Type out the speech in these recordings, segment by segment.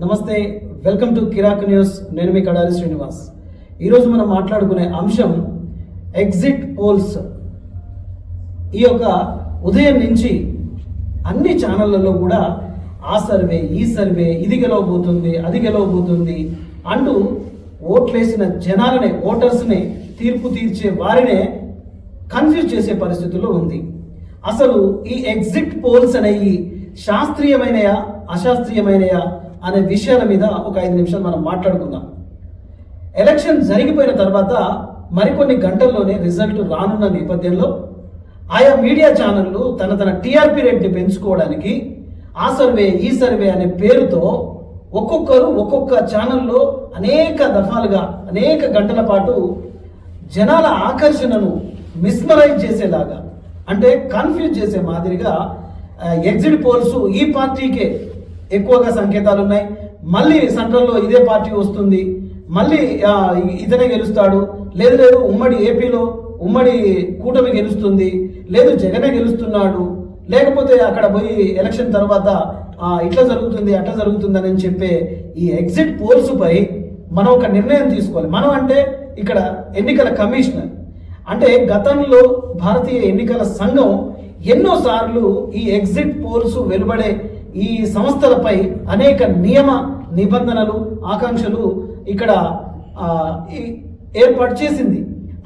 నమస్తే, welcome to Kirik news. నేను మీ కడారి శ్రీనివాస్. ఈరోజు మనం మాట్లాడుకునే అంశం ఎగ్జిట్ పోల్స్. ఈ యొక్క ఉదయం నుంచి అన్ని ఛానళ్లలో కూడా ఆ సర్వే, ఈ సర్వే, ఇది గెలవబోతుంది, అది గెలవబోతుంది అంటూ ఓట్లేసిన జనాలనే, ఓటర్స్ని, తీర్పు తీర్చే వారినే కన్ఫ్యూజ్ చేసే పరిస్థితుల్లో ఉంది. అసలు ఈ ఎగ్జిట్ పోల్స్ అనేవి శాస్త్రీయమైనయా, అశాస్త్రీయమైనయా అనే విషయాల మీద ఒక 5 నిమిషాలు మనం మాట్లాడుకుందాం. ఎలక్షన్ జరిగిపోయిన తర్వాత మరికొన్ని గంటల్లోనే రిజల్ట్ రానున్న నేపథ్యంలో ఆయా మీడియా ఛానళ్ళు తన టీఆర్పీ రేట్ని పెంచుకోవడానికి ఆ సర్వే, ఈ సర్వే అనే పేరుతో ఒక్కొక్కరు ఒక్కొక్క ఛానల్లో అనేక దఫాలుగా అనేక గంటల పాటు జనాల ఆకర్షణను మిస్మరైజ్ చేసేలాగా, అంటే కన్ఫ్యూజ్ చేసే మాదిరిగా ఎగ్జిట్ పోల్స్ ఈ పార్టీకే ఎక్కువగా సంకేతాలు ఉన్నాయి, మళ్ళీ సెంట్రల్లో ఇదే పార్టీ వస్తుంది, మళ్ళీ ఇతనే గెలుస్తాడు, లేదు ఉమ్మడి ఏపీలో ఉమ్మడి కూటమి గెలుస్తుంది, లేదు జగనే గెలుస్తున్నాడు, లేకపోతే అక్కడ పోయి ఎలక్షన్ తర్వాత ఇట్లా జరుగుతుంది, అట్లా జరుగుతుంది అని చెప్పే ఈ ఎగ్జిట్ పోల్స్ పై మనం ఒక నిర్ణయం తీసుకోవాలి. మనం అంటే ఇక్కడ ఎన్నికల కమిషనర్, అంటే గతంలో భారతీయ ఎన్నికల సంఘం ఎన్నోసార్లు ఈ ఎగ్జిట్ పోల్స్ వెలువడే ఈ సంస్థలపై అనేక నియమ నిబంధనలు, ఆకాంక్షలు ఇక్కడ ఏర్పాటు చేసింది.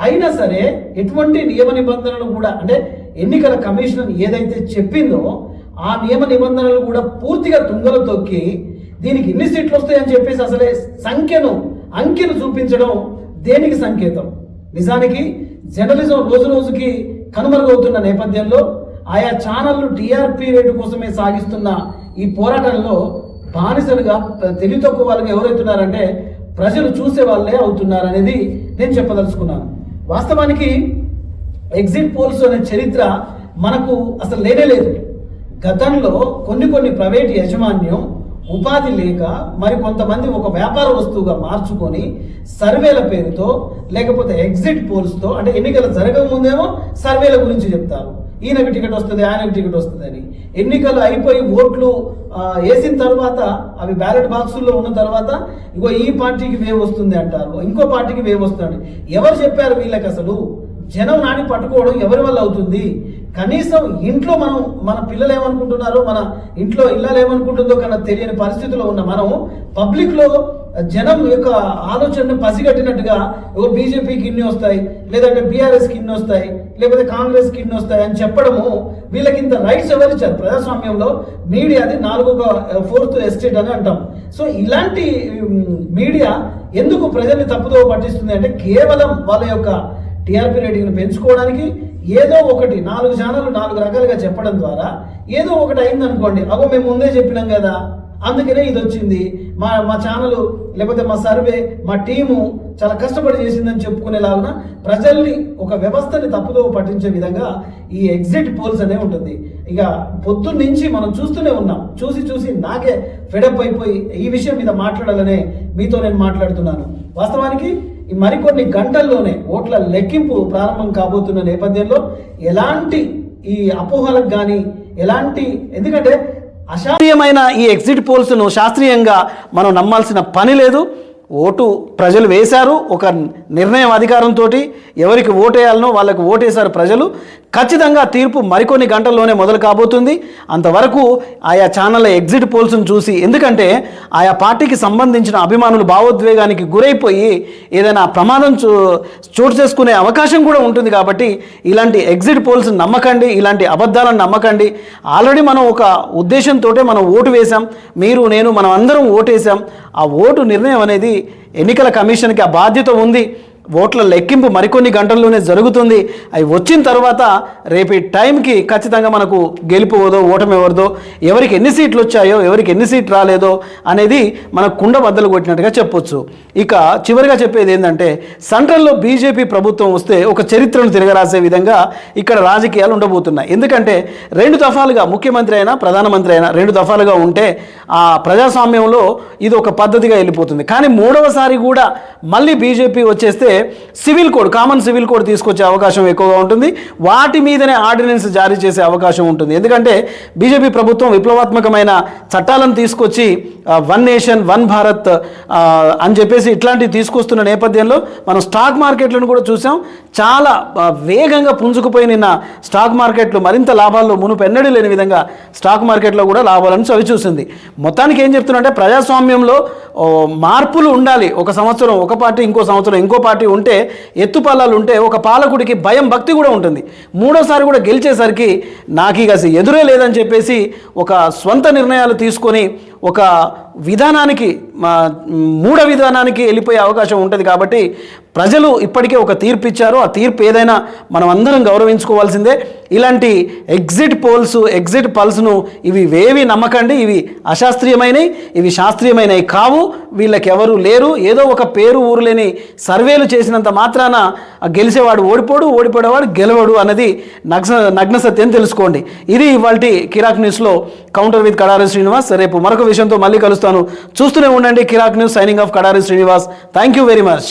అయినా సరే ఎటువంటి నియమ నిబంధనలు కూడా, అంటే ఎన్నికల కమిషన్ ఏదైతే చెప్పిందో ఆ నియమ నిబంధనలు కూడా పూర్తిగా తుంగలు తొక్కి దీనికి ఇన్ని సీట్లు వస్తాయని చెప్పేసి అసలే అంకెను చూపించడం దేనికి సంకేతం? నిజానికి జర్నలిజం రోజు రోజుకి కనుమరుగవుతున్న నేపథ్యంలో ఆయా ఛానళ్లు టీఆర్పీ రేటు కోసమే సాగిస్తున్న ఈ పోరాటంలో బానిసలుగా, తెలివి తక్కువ వాళ్ళకి ఎవరైతున్నారంటే ప్రజలు చూసే వాళ్ళే అవుతున్నారనేది నేను చెప్పదలుచుకున్నాను. వాస్తవానికి ఎగ్జిట్ పోల్స్ అనే చరిత్ర మనకు అసలు లేదు. గతంలో కొన్ని ప్రైవేట్ యాజమాన్యం ఉపాధి లేక మరి కొంతమంది ఒక వ్యాపార వస్తువుగా మార్చుకొని సర్వేల పేరుతో, లేకపోతే ఎగ్జిట్ పోల్స్తో, అంటే ఎన్నికలు జరగక ముందేమో సర్వేల గురించి చెప్తారు, ఈయనకు టికెట్ వస్తుంది, ఆయనకు టికెట్ వస్తుంది అని. ఎన్నికలు అయిపోయి ఓట్లు వేసిన తర్వాత అవి బ్యాలెట్ బాక్సుల్లో ఉన్న తర్వాత ఇంకో ఈ పార్టీకి వేవ్ వస్తుంది అంటారు, ఇంకో పార్టీకి వేవ్ వస్తుంది. ఎవరు చెప్పారు వీళ్ళకి? అసలు జనం నాని పట్టుకోవడం ఎవరి వల్ల అవుతుంది? కనీసం ఇంట్లో మన పిల్లలు ఏమనుకుంటున్నారో, మన ఇంట్లో ఇళ్ళలు ఏమనుకుంటుందో కన్నా తెలియని పరిస్థితిలో ఉన్న మనం పబ్లిక్లో జనం యొక్క ఆలోచనను పసిగట్టినట్టుగా బీజేపీకి ఇన్ని వస్తాయి, లేదంటే బీఆర్ఎస్కి ఇన్ని వస్తాయి, లేకపోతే కాంగ్రెస్కి ఇన్ని వస్తాయి అని చెప్పడము, వీళ్ళకి ఇంత రైట్స్ ఎవరిచ్చారు? ప్రజాస్వామ్యంలో మీడియాది 4వ ఎస్టేట్ అని అంటాం. సో ఇలాంటి మీడియా ఎందుకు ప్రజల్ని తప్పుదో పట్టిస్తుంది అంటే కేవలం వాళ్ళ యొక్క టీఆర్పీ రేటింగ్ను పెంచుకోవడానికి ఏదో ఒకటి 4 ఛానళ్ళు 4 రకాలుగా చెప్పడం ద్వారా ఏదో ఒకటి అయిందనుకోండి, మేము ముందే చెప్పినాం కదా, అందుకనే ఇది వచ్చింది, మా ఛానల్, లేకపోతే మా సర్వే, మా టీము చాలా కష్టపడి చేసిందని చెప్పుకునేలాగా ప్రజల్ని, ఒక వ్యవస్థని తప్పుదో పట్టించే విధంగా ఈ ఎగ్జిట్ పోల్స్ అనే ఉంటుంది. ఇక పొద్దున్న నుంచి మనం చూస్తూనే ఉన్నాం. చూసి నాకే ఫెడప్ అయిపోయి ఈ విషయం మీద మాట్లాడాలనే మీతో నేను మాట్లాడుతున్నాను. వాస్తవానికి ఈ మరికొన్ని గంటల్లోనే ఓట్ల లెక్కింపు ప్రారంభం కాబోతున్న నేపథ్యంలో ఎలాంటి ఈ అపోహలకు కానీ ఎందుకంటే అశాస్త్రీయమైన ఈ ఎగ్జిట్ పోల్స్ను శాస్త్రీయంగా మనం నమ్మాల్సిన పని లేదు. ఓటు ప్రజలు వేశారు, ఒక నిర్ణయం అధికారంతో ఎవరికి ఓటేయాలనో వాళ్ళకు ఓటేశారు ప్రజలు. ఖచ్చితంగా తీర్పు మరికొన్ని గంటల్లోనే మొదలు కాబోతుంది. అంతవరకు ఆయా ఛానళ్ళ ఎగ్జిట్ పోల్స్ను చూసి, ఎందుకంటే ఆయా పార్టీకి సంబంధించిన అభిమానులు భావోద్వేగానికి గురైపోయి ఏదైనా ప్రమాదం చోటు చేసుకునే అవకాశం కూడా ఉంటుంది. కాబట్టి ఇలాంటి ఎగ్జిట్ పోల్స్ నమ్మకండి, ఇలాంటి అబద్ధాలను నమ్మకండి. ఆల్రెడీ మనం ఒక ఉద్దేశంతో మనం ఓటు వేశాం, మీరు నేను మనం అందరం ఓటేసాం. ఆ ఓటు నిర్ణయం అనేది ఎన్నికల కమిషన్కి ఆ బాధ్యత ఉంది. ఓట్ల లెక్కింపు మరికొన్ని గంటల్లోనే జరుగుతుంది. అవి వచ్చిన తర్వాత రేపు టైంకి ఖచ్చితంగా మనకు గెలుపువదో ఓటమి ఎవరిదో, ఎవరికి ఎన్ని సీట్లు వచ్చాయో, ఎవరికి ఎన్ని సీట్లు రాలేదో అనేది మన కుండ బద్దలు కొట్టినట్టుగా చెప్పొచ్చు. ఇక చివరిగా చెప్పేది ఏంటంటే, సెంట్రల్లో బీజేపీ ప్రభుత్వం వస్తే ఒక చరిత్రను తిరగరాసే విధంగా ఇక్కడ రాజకీయాలు ఉండబోతున్నాయి. ఎందుకంటే 2 దఫాలుగా ముఖ్యమంత్రి అయినా ప్రధానమంత్రి అయినా 2 దఫాలుగా ఉంటే ఆ ప్రజాస్వామ్యంలో ఇది ఒక పద్ధతిగా వెళ్ళిపోతుంది. కానీ 3వసారి కూడా మళ్ళీ బీజేపీ వచ్చేస్తే civil code, common civil code తీసుకొచ్చే అవకాశం ఎక్కువగా ఉంటుంది. వాటి మీదనే ఆర్డినెన్స్ జారీ చేసే అవకాశం ఉంటుంది. ఎందుకంటే బీజేపీ ప్రభుత్వం విప్లవాత్మకమైన చట్టాలను తీసుకొచ్చి వన్ నేషన్ వన్ భారత్ అని చెప్పేసి ఇట్లాంటివి తీసుకొస్తున్న నేపథ్యంలో మనం స్టాక్ మార్కెట్లను కూడా చూసాం. చాలా వేగంగా పుంజుకుపోయి నిన్న స్టాక్ మార్కెట్లు మరింత లాభాల్లో మునుపెన్నడూ లేని విధంగా స్టాక్ మార్కెట్లో కూడా లాభాలను చవి చూసింది. మొత్తానికి ఏం చెప్తున్నంటే ప్రజాస్వామ్యంలో మార్పులు ఉండాలి. ఒక సంవత్సరం ఒక పార్టీ, ఇంకో సంవత్సరం ఇంకో పార్టీ ఉంటే ఎత్తుపల్లాలు ఉంటే ఒక పాలకుడికి భయం భక్తి కూడా ఉంటుంది. మూడోసారి కూడా గెలిచేసరికి నాకు ఇక ఎదురే లేదని చెప్పేసి ఒక స్వంత నిర్ణయాలు తీసుకొని ఒక విధానానికి మూఢ విధానానికి వెళ్ళిపోయే అవకాశం ఉంటుంది. కాబట్టి ప్రజలు ఇప్పటికే ఒక తీర్పు ఇచ్చారు. ఆ తీర్పు ఏదైనా మనం అందరం గౌరవించుకోవాల్సిందే. ఇలాంటి ఎగ్జిట్ పోల్స్, ఎగ్జిట్ పల్స్ను ఇవి వేవి నమ్మకండి. ఇవి అశాస్త్రీయమైనవి, ఇవి శాస్త్రీయమైనవి కావు. వీళ్ళకి ఎవరు లేరు. ఏదో ఒక పేరు ఊరు లేని సర్వేలు చేసినంత మాత్రాన గెలిచేవాడు ఓడిపోడు, ఓడిపోయేవాడు గెలవడు అన్నది నగ్న సత్యం తెలుసుకోండి. ఇది ఇవాల్టి కిరాక్ న్యూస్లో కౌంటర్ విత్ కడారి శ్రీనివాస్. రేపు మరొక విషయంతో మళ్ళీ కలుస్తాను. చూస్తూనే ఉండండి Kirak news. Signing off Kadari Srinivas. Thank you very much.